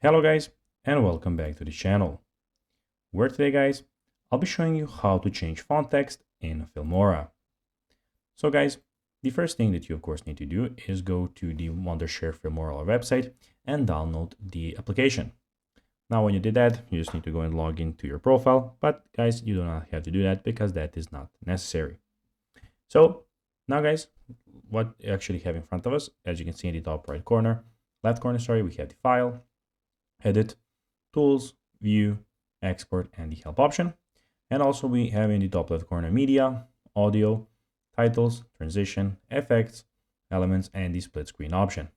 Hello guys, and welcome back to the channel, where today guys, I'll be showing you how to change font text in Filmora. So guys, the first thing that you of course need to do is go to the Wondershare Filmora website and download the application. Now when you did that, you just need to go and log into your profile, but guys, you do not have to do that because that is not necessary. So now guys, what you actually have in front of us, as you can see in the top right corner, left corner, sorry, we have the file, edit, tools, view, export, and the help option. And also we have in the top left corner media, audio, titles, transition, effects, elements, and the split screen option.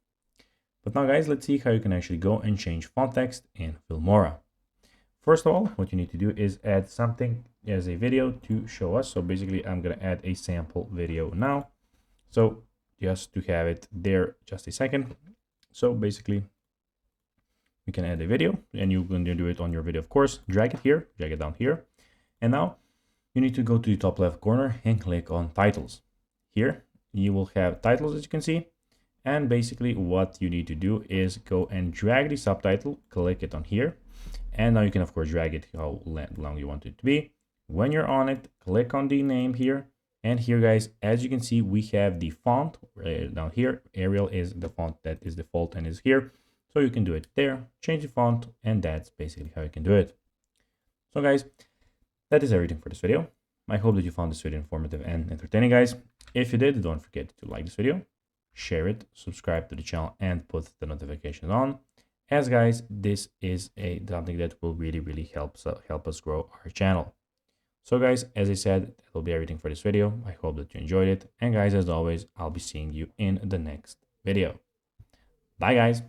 But now guys, let's see how you can actually go and change font text in Filmora. First of all, what you need to do is add something as a video to show us. So basically I'm going to add a sample video now. So just to have it there, just a second. So basically you can add a video and you're going to do it on your video, of course. Drag it here, drag it down here. And now you need to go to the top left corner and click on titles. Here you will have titles, as you can see. And basically what you need to do is go and drag the subtitle, click it on here. And now you can of course drag it how long you want it to be. When you're on it, click on the name here. And here guys, as you can see, we have the font down here. Arial is the font that is default and is here. So you can do it there, change the font, and that's basically how you can do it. So guys, that is everything for this video. I hope that you found this video informative and entertaining, guys. If you did, don't forget to like this video, share it, subscribe to the channel, and put the notifications on. As guys, this is something that will really help us grow our channel. So guys, as I said, that will be everything for this video. I hope that you enjoyed it. And guys, as always, I'll be seeing you in the next video. Bye guys.